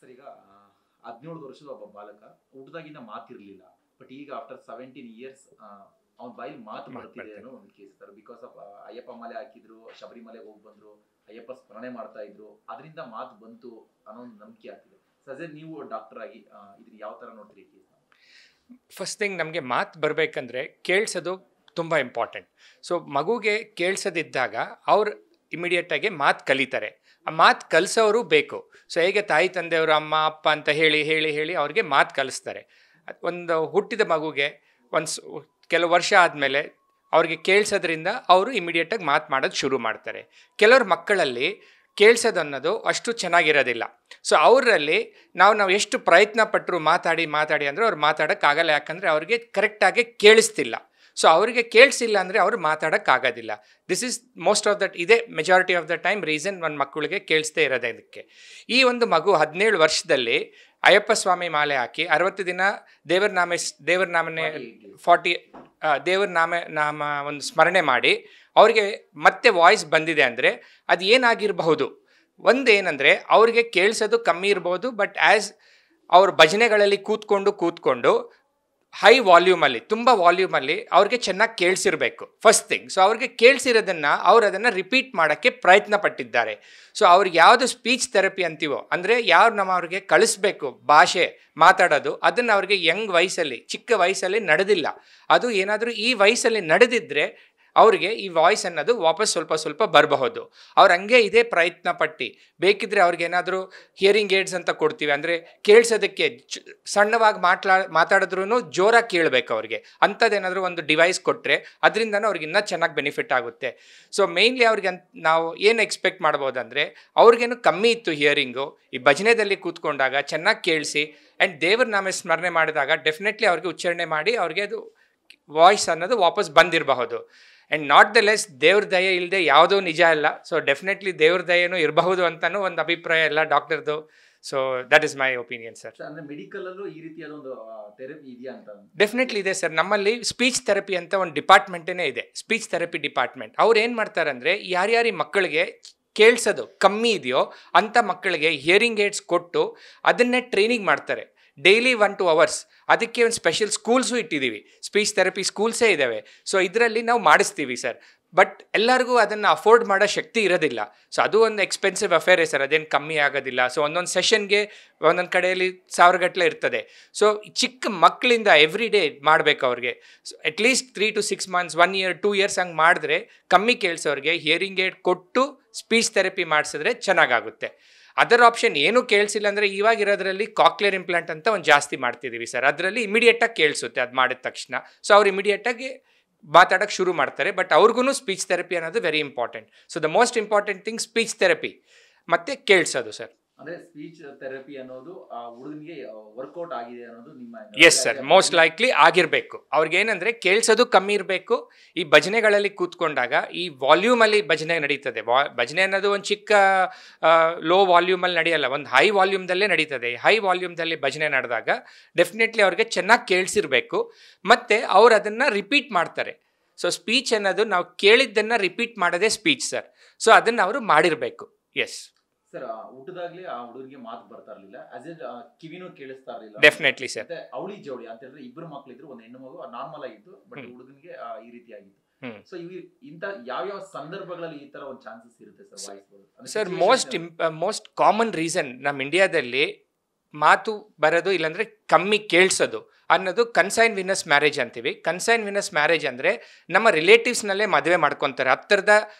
Sir ಈಗ 17 ವರ್ಷದ ಒಬ್ಬ ಬಾಲಕ ಹುಟ್ಟದಾಗಿಂದ ಮಾತಿರ್ಲಿಲ್ಲ. ಬಟ್ ಈಗ ಆಫ್ಟರ್ 17 ಇಯರ್ಸ್ ಅವನ ಬಾಯಲ್ಲಿ ಮಾತು ಬರ್ತಿದೆ ಅನ್ನೋ ಒಂದು case sir. Because of Ayyappa ಮಾಲೆ ಹಾಕಿದ್ರು, ಶಬರಿಮಲೆಗೆ ಹೋಗಿ ಬಂದ್ರು, ಅಯ್ಯಪ್ಪ ಸ್ಮರಣೆ ಮಾಡ್ತಾ ಇದ್ರು, ಅದರಿಂದ ಮಾತು ಬಂತು ಅನ್ನೋ ಒಂದು ನಂಬಿಕೆ ಆಗ್ತಿದೆ. ಸರ್ ನೀವು ಡಾಕ್ಟರ್ ಆಗಿ ಇದನ್ನ ಯಾವ ತರ ನೋಡ್ತೀರಿ ಕೇಸ್? ಫಸ್ಟ್ ಥಿಂಗ್ ನಮಗೆ ಮಾತು ಬರಬೇಕಂದ್ರೆ ಕೇಳಿಸೋದು ತುಂಬ ಇಂಪಾರ್ಟೆಂಟ್. ಸೊ ಮಗುಗೆ ಕೇಳಿಸೋದಿದ್ದಾಗ ಅವ್ರು ಇಮಿಡಿಯೇಟಾಗಿ ಮಾತು ಕಲಿತಾರೆ. ಆ ಮಾತು ಕಲಿಸೋರು ಬೇಕು. ಸೊ ಹೇಗೆ ತಾಯಿ ತಂದೆಯವರು ಅಮ್ಮ ಅಪ್ಪ ಅಂತ ಹೇಳಿ ಹೇಳಿ ಹೇಳಿ ಅವ್ರಿಗೆ ಮಾತು ಕಲಿಸ್ತಾರೆ. ಒಂದು ಹುಟ್ಟಿದ ಮಗುಗೆ ಕೆಲವು ವರ್ಷ ಆದಮೇಲೆ ಅವ್ರಿಗೆ ಕೇಳಿಸೋದ್ರಿಂದ ಅವರು ಇಮಿಡಿಯೇಟಾಗಿ ಮಾತು ಮಾಡೋದು ಶುರು ಮಾಡ್ತಾರೆ. ಕೆಲವ್ರ ಮಕ್ಕಳಲ್ಲಿ ಕೇಳಿಸೋದು ಅನ್ನೋದು ಅಷ್ಟು ಚೆನ್ನಾಗಿರೋದಿಲ್ಲ. ಸೊ ಅವರಲ್ಲಿ ನಾವು ಎಷ್ಟು ಪ್ರಯತ್ನ ಪಟ್ಟರು ಮಾತಾಡಿ ಅಂದರೆ ಅವ್ರು ಮಾತಾಡೋಕ್ಕಾಗಲ್ಲ. ಯಾಕಂದರೆ ಅವ್ರಿಗೆ ಕರೆಕ್ಟಾಗಿ ಕೇಳಿಸ್ತಿಲ್ಲ. ಸೊ ಅವರಿಗೆ ಕೇಳಿಸಿಲ್ಲ ಅಂದರೆ ಅವರು ಮಾತಾಡೋಕ್ಕಾಗೋದಿಲ್ಲ. This is most of that ಇದೇ majority of the time reason ಒಂದು ಮಕ್ಕಳಿಗೆ ಕೇಳಿಸ್ದೇ ಇರೋದೇ. ಇದಕ್ಕೆ ಈ ಒಂದು ಮಗು 17 ವರ್ಷದಲ್ಲಿ ಅಯ್ಯಪ್ಪ ಸ್ವಾಮಿ ಮಾಲೆ ಹಾಕಿ 60 ದಿನ ದೇವರ ನಾಮ ಒಂದು ಸ್ಮರಣೆ ಮಾಡಿ ಅವ್ರಿಗೆ ಮತ್ತೆ ವಾಯ್ಸ್ ಬಂದಿದೆ ಅಂದರೆ ಅದು ಏನಾಗಿರಬಹುದು? ಒಂದೇನೆಂದರೆ ಅವ್ರಿಗೆ ಕೇಳಿಸೋದು ಕಮ್ಮಿ ಇರ್ಬೋದು. ಬಟ್ ಆ್ಯಸ್ ಅವ್ರ ಭಜನೆಗಳಲ್ಲಿ ಕೂತ್ಕೊಂಡು ಹೈ ವಾಲ್ಯೂಮಲ್ಲಿ ತುಂಬ ವಾಲ್ಯೂಮಲ್ಲಿ ಅವ್ರಿಗೆ ಚೆನ್ನಾಗಿ ಕೇಳಿಸಿರ್ಬೇಕು ಫಸ್ಟ್ ಥಿಂಗ್. ಸೊ ಅವ್ರಿಗೆ ಕೇಳಿಸಿರೋದನ್ನು ಅವ್ರು ಅದನ್ನು ರಿಪೀಟ್ ಮಾಡೋಕ್ಕೆ ಪ್ರಯತ್ನ ಪಟ್ಟಿದ್ದಾರೆ. ಸೊ ಅವ್ರಿಗೆ ಯಾವುದು ಸ್ಪೀಚ್ ಥೆರಪಿ ಅಂತೀವೋ, ಅಂದರೆ ಯಾರು ಅವ್ರಿಗೆ ಕಳಿಸ್ಬೇಕು ಭಾಷೆ ಮಾತಾಡೋದು, ಅದನ್ನು ಅವ್ರಿಗೆ ಯಂಗ್ ವಯಸ್ಸಲ್ಲಿ ಚಿಕ್ಕ ವಯಸ್ಸಲ್ಲಿ ನಡೆದಿಲ್ಲ. ಅದು ಏನಾದರೂ ಈ ವಯಸ್ಸಲ್ಲಿ ನಡೆದಿದ್ದರೆ ಅವ್ರಿಗೆ ಈ ವಾಯ್ಸ್ ಅನ್ನೋದು ವಾಪಸ್ ಸ್ವಲ್ಪ ಬರಬಹುದು. ಅವ್ರು ಹಂಗೆ ಇದೇ ಪ್ರಯತ್ನ ಪಟ್ಟು ಬೇಕಿದ್ರೆ ಅವ್ರಿಗೇನಾದರೂ ಹಿಯರಿಂಗ್ ಏಡ್ಸ್ ಅಂತ ಕೊಡ್ತೀವಿ. ಅಂದರೆ ಕೇಳಿಸೋದಕ್ಕೆ ಸಣ್ಣವಾಗಿ ಮಾತಾಡಿದ್ರೂ ಜೋರಾಗಿ ಕೇಳಬೇಕು ಅವ್ರಿಗೆ. ಅಂಥದ್ದೇನಾದರೂ ಒಂದು ಡಿವೈಸ್ ಕೊಟ್ಟರೆ ಅದರಿಂದನೂ ಅವ್ರಿಗೆ ಇನ್ನೂ ಚೆನ್ನಾಗಿ ಬೆನಿಫಿಟ್ ಆಗುತ್ತೆ. ಸೊ ಮೇಯ್ನ್ಲಿ ಅವ್ರಿಗೆ ನಾವು ಏನು ಎಕ್ಸ್ಪೆಕ್ಟ್ ಮಾಡ್ಬೋದಂದರೆ ಅವ್ರಿಗೇನು ಕಮ್ಮಿ ಇತ್ತು ಹಿಯರಿಂಗು, ಈ ಭಜನೆದಲ್ಲಿ ಕೂತ್ಕೊಂಡಾಗ ಚೆನ್ನಾಗಿ ಕೇಳಿಸಿ ಆ್ಯಂಡ್ ದೇವ್ರ ನಾಮ ಸ್ಮರಣೆ ಮಾಡಿದಾಗ ಡೆಫಿನೆಟ್ಲಿ ಅವ್ರಿಗೆ ಉಚ್ಚಾರಣೆ ಮಾಡಿ ಅವ್ರಿಗೆ ಅದು ವಾಯ್ಸ್ ಅನ್ನೋದು ವಾಪಸ್ ಬಂದಿರಬಹುದು. ಆ್ಯಂಡ್ ನಾಟ್ ದ ಲೆಸ್ ದೇವ್ರ ದಯೆ ಇಲ್ಲದೆ ಯಾವುದೂ ನಿಜ ಇಲ್ಲ. ಸೊ ಡೆಫಿನೆಟ್ಲಿ ದೇವ್ರ ದಯೆನೂ ಇರಬಹುದು ಅಂತಲೂ ಒಂದು ಅಭಿಪ್ರಾಯ ಎಲ್ಲ ಡಾಕ್ಟರ್ದು. So that is my opinion sir. ಅಂದರೆ ಮೆಡಿಕಲಲ್ಲೂ ಈ ರೀತಿಯಾದ ಒಂದು ಥೆರಪಿ ಇದೆಯಾ ಅಂತ? ಡೆಫಿನೆಟ್ಲಿ ಇದೆ ಸರ್. ನಮ್ಮಲ್ಲಿ ಸ್ಪೀಚ್ ಥೆರಪಿ ಅಂತ ಒಂದು ಡಿಪಾರ್ಟ್ಮೆಂಟೇ ಇದೆ, ಸ್ಪೀಚ್ ಥೆರಪಿ ಡಿಪಾರ್ಟ್ಮೆಂಟ್. ಅವ್ರು ಏನು ಮಾಡ್ತಾರಂದರೆ ಯಾರ್ಯಾರಿ ಮಕ್ಕಳಿಗೆ ಕೇಳಿಸೋದು ಕಮ್ಮಿ ಇದೆಯೋ ಅಂಥ ಮಕ್ಕಳಿಗೆ ಹಿಯರಿಂಗ್ ಏಡ್ಸ್ ಕೊಟ್ಟು ಅದನ್ನೇ ಟ್ರೈನಿಂಗ್ ಮಾಡ್ತಾರೆ ಡೈಲಿ 1-2 ಅವರ್ಸ್. ಅದಕ್ಕೆ ಒಂದು ಸ್ಪೆಷಲ್ ಸ್ಕೂಲ್ಸು ಇಟ್ಟಿದ್ದೀವಿ, ಸ್ಪೀಚ್ ಥೆರಪಿ ಸ್ಕೂಲ್ಸೇ ಇದ್ದಾವೆ. ಸೊ ಇದರಲ್ಲಿ ನಾವು ಮಾಡಿಸ್ತೀವಿ ಸರ್. ಬಟ್ ಎಲ್ಲರಿಗೂ ಅದನ್ನು ಅಫೋರ್ಡ್ ಮಾಡೋ ಶಕ್ತಿ ಇರೋದಿಲ್ಲ. ಸೊ ಅದು ಒಂದು ಎಕ್ಸ್ಪೆನ್ಸಿವ್ ಅಫೇರೇ ಸರ್, ಅದೇನು ಕಮ್ಮಿ ಆಗೋದಿಲ್ಲ. ಸೊ ಒಂದೊಂದು ಸೆಷನ್ಗೆ ಒಂದೊಂದು ಕಡೆಯಲ್ಲಿ 1000 ಇರ್ತದೆ. ಸೊ ಚಿಕ್ಕ ಮಕ್ಕಳಿಂದ ಎವ್ರಿ ಡೇ ಮಾಡಬೇಕು ಅವ್ರಿಗೆ. So at least 3 to 6 months 1 year 2 years ಹಂಗೆ ಮಾಡಿದ್ರೆ ಕಮ್ಮಿ ಕೇಳಿಸೋರಿಗೆ ಹಿಯರಿಂಗ್ ಏಡ್ ಕೊಟ್ಟು ಸ್ಪೀಚ್ ಥೆರಪಿ ಮಾಡಿಸಿದ್ರೆ ಚೆನ್ನಾಗಾಗುತ್ತೆ. ಅದರ್ ಆಪ್ಷನ್ ಏನೂ ಕೇಳಿಸಿಲ್ಲ ಅಂದರೆ ಇವಾಗಿರೋದ್ರಲ್ಲಿ ಕಾಕ್ಲಿಯರ್ ಇಂಪ್ಲಾಂಟ್ ಅಂತ ಒಂದು ಜಾಸ್ತಿ ಮಾಡ್ತಿದ್ದೀವಿ ಸರ್. ಅದರಲ್ಲಿ ಇಮಿಡಿಯೇಟಾಗಿ ಕೇಳಿಸುತ್ತೆ ಅದು ಮಾಡಿದ ತಕ್ಷಣ. ಸೊ ಅವ್ರು ಇಮಿಡಿಯೇಟಾಗಿ ಮಾತಾಡೋಕ್ಕೆ ಶುರು ಮಾಡ್ತಾರೆ. ಬಟ್ ಅವ್ರಿಗೂ ಸ್ಪೀಚ್ ಥೆರಪಿ ಅನ್ನೋದು very important. So the most important thing speech therapy ಮತ್ತು ಕೇಳಿಸೋದು ಸರ್. ಅಂದರೆ ಸ್ಪೀಚ್ ಥೆರಪಿ ಅನ್ನೋದು ಆ ಹುಡುಗನಿಗೆ ವರ್ಕೌಟ್ ಆಗಿದೆ ಅನ್ನೋದು ನಿಮ್ಮ? ಎಸ್ ಸರ್, ಮೋಸ್ಟ್ ಲೈಕ್ಲಿ ಆಗಿರಬೇಕು. ಅವ್ರಿಗೇನೆಂದರೆ ಕೇಳಿಸೋದು ಕಮ್ಮಿ ಇರಬೇಕು. ಈ ಭಜನೆಗಳಲ್ಲಿ ಕೂತ್ಕೊಂಡಾಗ ಈ ವಾಲ್ಯೂಮಲ್ಲಿ ಭಜನೆ ನಡೀತದೆ. ಭಜನೆ ಅನ್ನೋದು ಒಂದು ಚಿಕ್ಕ ಲೋ ವಾಲ್ಯೂಮಲ್ಲಿ ನಡೆಯಲ್ಲ, ಒಂದು ಹೈ ವಾಲ್ಯೂಮ್ದಲ್ಲೇ ನಡೀತದೆ. ಹೈ ವಾಲ್ಯೂಮ್ದಲ್ಲಿ ಭಜನೆ ನಡೆದಾಗ ಡೆಫಿನೆಟ್ಲಿ ಅವ್ರಿಗೆ ಚೆನ್ನಾಗಿ ಕೇಳಿಸಿರ್ಬೇಕು ಮತ್ತು ಅವ್ರು ಅದನ್ನು ರಿಪೀಟ್ ಮಾಡ್ತಾರೆ. ಸೊ ಸ್ಪೀಚ್ ಅನ್ನೋದು ನಾವು ಕೇಳಿದ್ದನ್ನು ರಿಪೀಟ್ ಮಾಡೋದೇ ಸ್ಪೀಚ್ ಸರ್. ಸೊ ಅದನ್ನು ಅವರು ಮಾಡಿರಬೇಕು. ಎಸ್ ಸರ್, ಹುಟ್ಟದಾಗ್ಲೇ ಆ ಹುಡುಗರಿಗೆ ಮಾತು ಬರ್ತಾ ಇರಲಿಲ್ಲ, ಕಿವಿನೂ ಕೇಳಿಸ್ತಾ ಇರಲಿಲ್ಲ. Definitely sir. ಅವಳಿ ಜೋಡಿ ಅಂತ ಹೇಳಿದ್ರೆ ಇಬ್ಬರು ಮಕ್ಕಳಿದ್ರು, ಒಂದು ಹೆಣ್ಣು ಮಗು ನಾರ್ಮಲ್ ಆಗಿತ್ತು. ಬಟ್ ಹುಡುಗನಿಗೆ ಈ ರೀತಿ ಆಗಿತ್ತು. ಸೊ ಇಂತ ಯಾವ ಸಂದರ್ಭಗಳಲ್ಲಿ ಈ ತರ ಒಂದು ಚಾನ್ಸಸ್ ಇರುತ್ತೆ sir voice? Sir most common reason ನಮ್ಮ ಇಂಡಿಯಾದಲ್ಲಿ ಮಾತು ಬರೋದು ಇಲ್ಲಾಂದರೆ ಕಮ್ಮಿ ಕೇಳಿಸೋದು ಅನ್ನೋದು ಕನ್ಸೈನ್ ವಿನಸ್ ಮ್ಯಾರೇಜ್ ಅಂತೀವಿ. ಕನ್ಸೈನ್ ವಿನಸ್ ಮ್ಯಾರೇಜ್ ಅಂದರೆ ನಮ್ಮ ರಿಲೇಟಿವ್ಸ್ನಲ್ಲೇ ಮದುವೆ ಮಾಡ್ಕೊತಾರೆ. ಹತ್ತಿರದ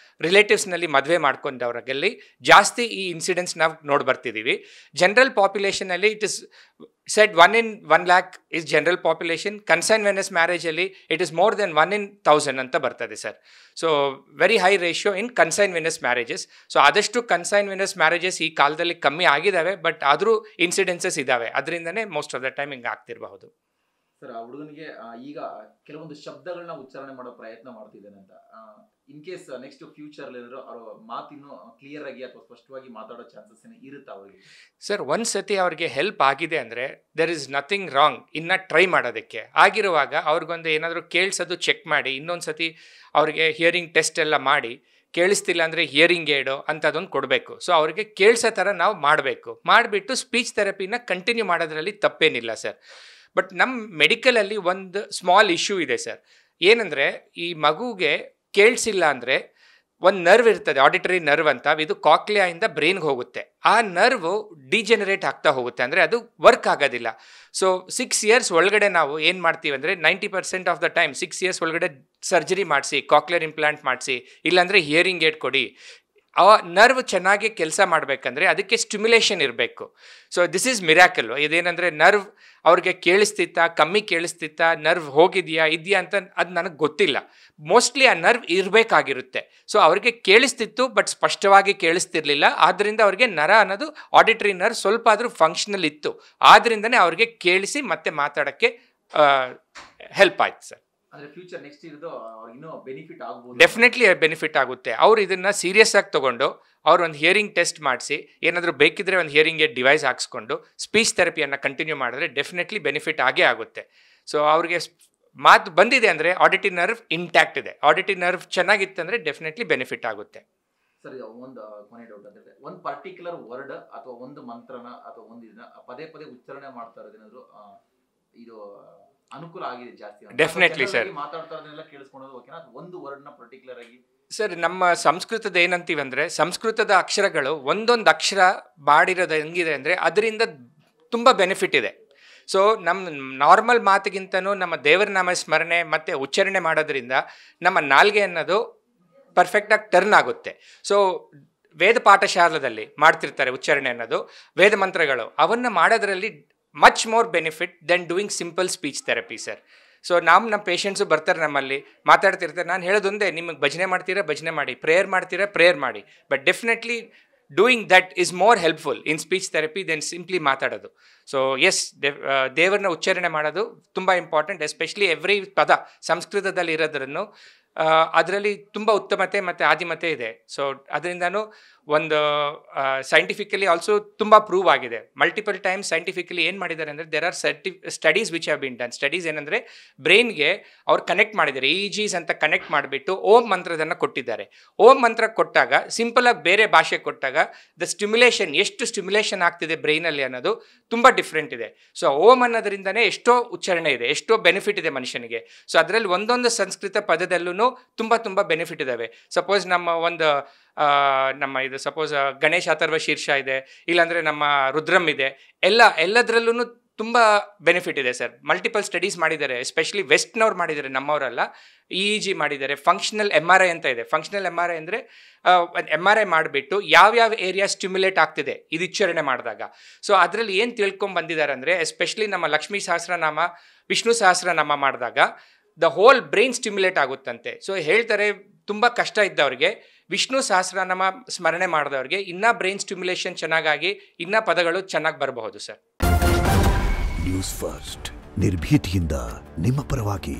ರಿಲೇಟಿವ್ಸ್ನಲ್ಲಿ ಮದುವೆ ಮಾಡ್ಕೊಂಡವ್ರಲ್ಲಿ ಜಾಸ್ತಿ ಈ ಇನ್ಸಿಡೆಂಟ್ಸ್ ನಾವು ನೋಡಿ ಬರ್ತಿದ್ದೀವಿ. ಜನರಲ್ ಪಾಪ್ಯುಲೇಷನಲ್ಲಿ it is said 1 in 1 lakh is general population. Consanguineous ಮ್ಯಾರೇಜಲ್ಲಿ it is more than 1 in 1000 ಅಂತ ಬರ್ತದೆ ಸರ್. So very high ratio in consanguineous marriages. So ಆದಷ್ಟು ಕನ್ಸೈನ್ ವಿನಸ್ ಮ್ಯಾರೇಜಸ್ ಈ ಕಾಲದಲ್ಲಿ ಕಮ್ಮಿ ಆಗಿದ್ದಾವೆ. ಬಟ್ ಆದರೂ ಇನ್ಸಿಡೆನ್ಸಸ್ ಇದ್ದಾವೆ. ಅದರಿಂದನೇ ಮೋಸ್ಟ್ ಆಫ್ ದ ಟೈಮ್ ಹಿಂಗೆ ಆಗ್ತಿರಬಹುದು. ಸರ್, ಆ ಹುಡುಗನಿಗೆ ಈಗ ಕೆಲವೊಂದು ಶಬ್ದಗಳನ್ನ ಉಚ್ಚಾರಣೆ ಮಾಡೋ ಪ್ರಯತ್ನ ಮಾಡ್ತಿದ್ದೇನೆ ಅಂತ, ಇನ್ ಕೇಸ್ ನೆಕ್ಸ್ಟ್ ಫ್ಯೂಚರ್ ಏನಾದ್ರು ಅವ್ರ ಮಾತಿನ್ನು ಕ್ಲಿಯರ್ ಆಗಿ ಅಥವಾ ಸ್ಪಷ್ಟವಾಗಿ ಮಾತಾಡೋ ಚಾನ್ಸಸ್ ಇರುತ್ತೆ ಅವರಿಗೆ? ಸರ್, ಒಂದು ಸತಿ ಅವ್ರಿಗೆ ಹೆಲ್ಪ್ ಆಗಿದೆ ಅಂದರೆ ದೆರ್ ಇಸ್ ನಥಿಂಗ್ ರಾಂಗ್ ಇನ್ನು ಟ್ರೈ ಮಾಡೋದಕ್ಕೆ. ಆಗಿರುವಾಗ ಅವ್ರಿಗೊಂದು ಏನಾದರೂ ಕೇಳಿಸೋದು ಚೆಕ್ ಮಾಡಿ ಇನ್ನೊಂದು ಸತಿ ಅವ್ರಿಗೆ ಹಿಯರಿಂಗ್ ಟೆಸ್ಟ್ ಎಲ್ಲ ಮಾಡಿ ಕೇಳಿಸ್ತಿಲ್ಲ ಅಂದರೆ ಹಿಯರಿಂಗ್ ಏಡು ಅಂಥದ್ದೊಂದು ಕೊಡಬೇಕು. ಸೊ ಅವ್ರಿಗೆ ಕೇಳಿಸೋ ಥರ ನಾವು ಮಾಡಬೇಕು. ಮಾಡಿಬಿಟ್ಟು ಸ್ಪೀಚ್ ಥೆರಪಿನ ಕಂಟಿನ್ಯೂ ಮಾಡೋದ್ರಲ್ಲಿ ತಪ್ಪೇನಿಲ್ಲ ಸರ್. ಬಟ್ ನಮ್ಮ ಮೆಡಿಕಲಲ್ಲಿ ಒಂದು ಸ್ಮಾಲ್ ಇಶ್ಯೂ ಇದೆ ಸರ್. ಏನಂದರೆ ಈ ಮಗುಗೆ ಕೇಳಿಸಿಲ್ಲ ಅಂದರೆ ಒಂದು ನರ್ವ್ ಇರ್ತದೆ, ಆಡಿಟರಿ ನರ್ವ್ ಅಂತ, ಇದು ಕಾಕ್ಲಿಯಾಯಿಂದ ಬ್ರೈನ್ಗೆ ಹೋಗುತ್ತೆ. ಆ ನರ್ವ್ ಡಿಜೆನರೇಟ್ ಆಗ್ತಾ ಹೋಗುತ್ತೆ, ಅಂದರೆ ಅದು ವರ್ಕ್ ಆಗೋದಿಲ್ಲ. ಸೊ 6 years ಒಳಗಡೆ ನಾವು ಏನು ಮಾಡ್ತೀವಿ ಅಂದರೆ 90% ಆಫ್ ದ ಟೈಮ್ 6 years ಒಳಗಡೆ ಸರ್ಜರಿ ಮಾಡಿಸಿ, ಕಾಕ್ಲಿಯರ್ ಇಂಪ್ಲಾಂಟ್ ಮಾಡಿಸಿ, ಇಲ್ಲಾಂದರೆ ಹಿಯರಿಂಗ್ ಏಡ್ ಕೊಡಿ. ಆ ನರ್ವ್ ಚೆನ್ನಾಗಿ ಕೆಲಸ ಮಾಡಬೇಕಂದ್ರೆ ಅದಕ್ಕೆ ಸ್ಟಿಮ್ಯುಲೇಷನ್ ಇರಬೇಕು. So this is miracle. ಇದೇನೆಂದರೆ ನರ್ವ್ ಅವ್ರಿಗೆ ಕೇಳಿಸ್ತಿತ್ತಾ, ಕಮ್ಮಿ ಕೇಳಿಸ್ತಿತ್ತಾ, ನರ್ವ್ ಹೋಗಿದೆಯಾ ಇದೆಯಾ ಅಂತ ಅದು ನನಗೆ ಗೊತ್ತಿಲ್ಲ. ಮೋಸ್ಟ್ಲಿ ಆ ನರ್ವ್ ಇರಬೇಕಾಗಿರುತ್ತೆ. ಸೊ ಅವ್ರಿಗೆ ಕೇಳಿಸ್ತಿತ್ತು ಬಟ್ ಸ್ಪಷ್ಟವಾಗಿ ಕೇಳಿಸ್ತಿರ್ಲಿಲ್ಲ. ಆದ್ದರಿಂದ ಅವ್ರಿಗೆ ನರ ಅನ್ನೋದು ಆಡಿಟರಿ ನರ್ವ್ ಸ್ವಲ್ಪ ಆದರೂ ಫಂಕ್ಷನಲ್ ಇತ್ತು. ಆದ್ದರಿಂದನೇ ಅವ್ರಿಗೆ ಕೇಳಿಸಿ ಮತ್ತೆ ಮಾತಾಡೋಕ್ಕೆ ಹೆಲ್ಪ್ ಆಯ್ತು ಸರ್. ಅಂದ್ರೆ ಫ್ಯೂಚರ್ ನೆಕ್ಸ್ಟ್ ಇರೋದು ಇನ್ನೂ ಬೆನಿಫಿಟ್ ಆಗ್ಬೋದು. ಡೆಫಿನೆಟ್ಲಿ ಬೆನಿಫಿಟ್ ಆಗುತ್ತೆ. ಅವ್ರು ಇದನ್ನು ಸೀರಿಯಸ್ ಆಗಿ ತೊಗೊಂಡು ಅವ್ರು ಒಂದು ಹಿಯರಿಂಗ್ ಟೆಸ್ಟ್ ಮಾಡಿಸಿ, ಏನಾದರೂ ಬೇಕಿದ್ರೆ ಒಂದು ಹಿಯರಿಂಗ್ ಏಡ್ ಡಿವೈಸ್ ಹಾಕ್ಸ್ಕೊಂಡು ಸ್ಪೀಚ್ ಥೆರಪಿಯನ್ನು ಕಂಟಿನ್ಯೂ ಮಾಡಿದ್ರೆ ಡೆಫಿನೆಟ್ಲಿ ಬೆನಿಫಿಟ್ ಆಗೇ ಆಗುತ್ತೆ. ಸೊ ಅವ್ರಿಗೆ ಮಾತು ಬಂದಿದೆ ಅಂದರೆ ಆಡಿಟರಿ ನರ್ವ್ ಇಂಟ್ಯಾಕ್ಟ್ ಇದೆ. ಆಡಿಟರಿ ನರ್ವ್ ಚೆನ್ನಾಗಿತ್ತಂದರೆ ಡೆಫಿನೆಟ್ಲಿ ಬೆನಿಫಿಟ್ ಆಗುತ್ತೆ. ಸರ್, ಒಂದು ಕೊನೆ ಡೌಟ್ ಅಂದರೆ ಒಂದು ಪರ್ಟಿಕ್ಯುಲರ್ ವರ್ಡ್ ಅಥವಾ ಒಂದು ಮಂತ್ರನ ಅಥವಾ ಒಂದು ಇದನ್ನ ಪದೇ ಪದೇ ಉಚ್ಚಾರಣೆ ಮಾಡ್ತಾ ಇರೋದೇನಾದ್ರು ಇದು ಅನುಕೂಲ ಆಗಿದೆ ಜಾಸ್ತಿ? Definitely sir. ಮಾತಾಡ್ತಾ ಇರೋದನ್ನೆಲ್ಲ ಕೇಳಿಸ್ಕೊಳ್ಳೋದು ಓಕೆನಾ, ಒಂದು ವರ್ಡ್ನ ಪರ್ಟಿಕ್ಯುಲರ್ ಆಗಿ? ಸರ್, ನಮ್ಮ ಸಂಸ್ಕೃತದ ಏನಂತೀವಂದರೆ ಸಂಸ್ಕೃತದ ಅಕ್ಷರಗಳು ಒಂದೊಂದು ಅಕ್ಷರ ಮಾಡಿರೋದು ಹೆಂಗಿದೆ ಅಂದರೆ ಅದರಿಂದ ತುಂಬ ಬೆನಿಫಿಟ್ ಇದೆ. ಸೊ ನಮ್ಮ ನಾರ್ಮಲ್ ಮಾತಿಗಿಂತನೂ ನಮ್ಮ ದೇವರ ನಾಮ ಸ್ಮರಣೆ ಮತ್ತು ಉಚ್ಚಾರಣೆ ಮಾಡೋದ್ರಿಂದ ನಮ್ಮ ನಾಲ್ಗೆ ಅನ್ನೋದು ಪರ್ಫೆಕ್ಟಾಗಿ ಟರ್ನ್ ಆಗುತ್ತೆ. ಸೊ ವೇದ ಪಾಠಶಾಲದಲ್ಲಿ ಮಾಡ್ತಿರ್ತಾರೆ ಉಚ್ಚಾರಣೆ ಅನ್ನೋದು, ವೇದ ಮಂತ್ರಗಳು, ಅವನ್ನು ಮಾಡೋದ್ರಲ್ಲಿ much more benefit than doing simple speech therapy sir. So ನಮ್ಮ ಪೇಷಂಟ್ಸು ಬರ್ತಾರೆ ನಮ್ಮಲ್ಲಿ ಮಾತಾಡ್ತಿರ್ತಾರೆ. ನಾನು ಹೇಳೋದೊಂದೇ, ನಿಮಗೆ ಭಜನೆ ಮಾಡ್ತೀರಾ ಭಜನೆ ಮಾಡಿ, ಪ್ರೇಯರ್ ಮಾಡ್ತೀರಾ ಪ್ರೇಯರ್ ಮಾಡಿ, but definitely doing that is more helpful in speech therapy than simply ಮಾತಾಡೋದು. ಸೊ ಎಸ್, ದೇವರನ್ನ ಉಚ್ಚಾರಣೆ ಮಾಡೋದು ತುಂಬ ಇಂಪಾರ್ಟೆಂಟ್. ಎಸ್ಪೆಷಲಿ ಎವ್ರಿ ಪದ ಸಂಸ್ಕೃತದಲ್ಲಿ ಇರೋದ್ರನ್ನು ಅದರಲ್ಲಿ ತುಂಬ ಉತ್ತಮತೆ ಮತ್ತು ಆದಿಮತೆ ಇದೆ. ಸೊ ಅದರಿಂದನೂ ಒಂದು ಸೈಂಟಿಫಿಕಲಿ ಆಲ್ಸೋ ತುಂಬ ಪ್ರೂವ್ ಆಗಿದೆ. ಮಲ್ಟಿಪಲ್ ಟೈಮ್ಸ್ ಸೈಂಟಿಫಿಕಲಿ ಏನು ಮಾಡಿದ್ದಾರೆ ಅಂದರೆ there are studies which have been done. Studies ಏನಂದರೆ ಬ್ರೈನ್ಗೆ ಅವ್ರು ಕನೆಕ್ಟ್ ಮಾಡಿದ್ದಾರೆ, EEGs ಅಂತ ಕನೆಕ್ಟ್ ಮಾಡಿಬಿಟ್ಟು ಓಂ ಮಂತ್ರದನ್ನು ಕೊಟ್ಟಿದ್ದಾರೆ. ಓಂ ಮಂತ್ರ ಕೊಟ್ಟಾಗ, ಸಿಂಪಲಾಗಿ ಬೇರೆ ಭಾಷೆ ಕೊಟ್ಟಾಗ ದ ಸ್ಟಿಮ್ಯುಲೇಷನ್, ಎಷ್ಟು ಸ್ಟಿಮ್ಯುಲೇಷನ್ ಆಗ್ತಿದೆ ಬ್ರೈನಲ್ಲಿ ಅನ್ನೋದು ತುಂಬ ಡಿಫ್ರೆಂಟ್ ಇದೆ. ಸೊ ಓಂ ಅನ್ನೋದ್ರಿಂದನೇ ಎಷ್ಟೋ ಉಚ್ಚಾರಣೆ ಇದೆ, ಎಷ್ಟೋ ಬೆನಿಫಿಟ್ ಇದೆ ಮನುಷ್ಯನಿಗೆ. ಸೊ ಅದರಲ್ಲಿ ಒಂದೊಂದು ಸಂಸ್ಕೃತ ಪದದಲ್ಲೂ ತುಂಬ ತುಂಬ ಬೆನಿಫಿಟ್ ಇದ್ದಾವೆ. ಸಪೋಸ್ ನಮ್ಮ ಇದು ಸಪೋಸ್ ಗಣೇಶ ಅಥರ್ವ ಶೀರ್ಷ ಇದೆ, ಇಲ್ಲಾಂದರೆ ನಮ್ಮ ರುದ್ರಮ್ ಇದೆ, ಎಲ್ಲದರಲ್ಲೂ ತುಂಬ ಬೆನಿಫಿಟ್ ಇದೆ ಸರ್. ಮಲ್ಟಿಪಲ್ ಸ್ಟಡೀಸ್ ಮಾಡಿದ್ದಾರೆ, ಎಸ್ಪೆಷಲಿ ವೆಸ್ಟ್ನವ್ರು ಮಾಡಿದ್ದಾರೆ, ನಮ್ಮವರೆಲ್ಲ. EEG ಮಾಡಿದ್ದಾರೆ. ಫಂಕ್ಷನಲ್ MRI ಅಂತ ಇದೆ. ಫಂಕ್ಷನಲ್ MRI ಅಂದರೆ ಒಂದು MRI ಮಾಡಿಬಿಟ್ಟು ಯಾವ್ಯಾವ ಏರಿಯಾ ಸ್ಟಿಮ್ಯುಲೇಟ್ ಆಗ್ತಿದೆ ಇದು ಉಚ್ಚಾರಣೆ ಮಾಡಿದಾಗ. ಸೊ ಅದರಲ್ಲಿ ಏನು ತಿಳ್ಕೊಂಬಂದಿದ್ದಾರೆ ಅಂದರೆ ಎಸ್ಪೆಷಲಿ ನಮ್ಮ ಲಕ್ಷ್ಮೀ ಸಹಸ್ರನಾಮ, ವಿಷ್ಣು ಸಹಸ್ರನಾಮ ಮಾಡಿದಾಗ ದ ಹೋಲ್ ಬ್ರೈನ್ ಸ್ಟಿಮ್ಯುಲೇಟ್ ಆಗುತ್ತಂತೆ. ಸೊ ಹೇಳ್ತಾರೆ, ತುಂಬ ಕಷ್ಟ ಇದ್ದವ್ರಿಗೆ ವಿಷ್ಣು ಸಹಸ್ರನಾಮ ಸ್ಮರಣೆ ಮಾಡಿದವ್ರಿಗೆ ಇನ್ನೂ ಬ್ರೈನ್ ಸ್ಟಿಮ್ಯುಲೇಷನ್ ಚೆನ್ನಾಗಾಗಿ ಇನ್ನೂ ಪದಗಳು ಚೆನ್ನಾಗಿ ಬರಬಹುದು ಸರ್. ನ್ಯೂಸ್ ಫಸ್ಟ್, ನಿರ್ಭೀತಿಯಿಂದ ನಿಮ್ಮ ಪರವಾಗಿ.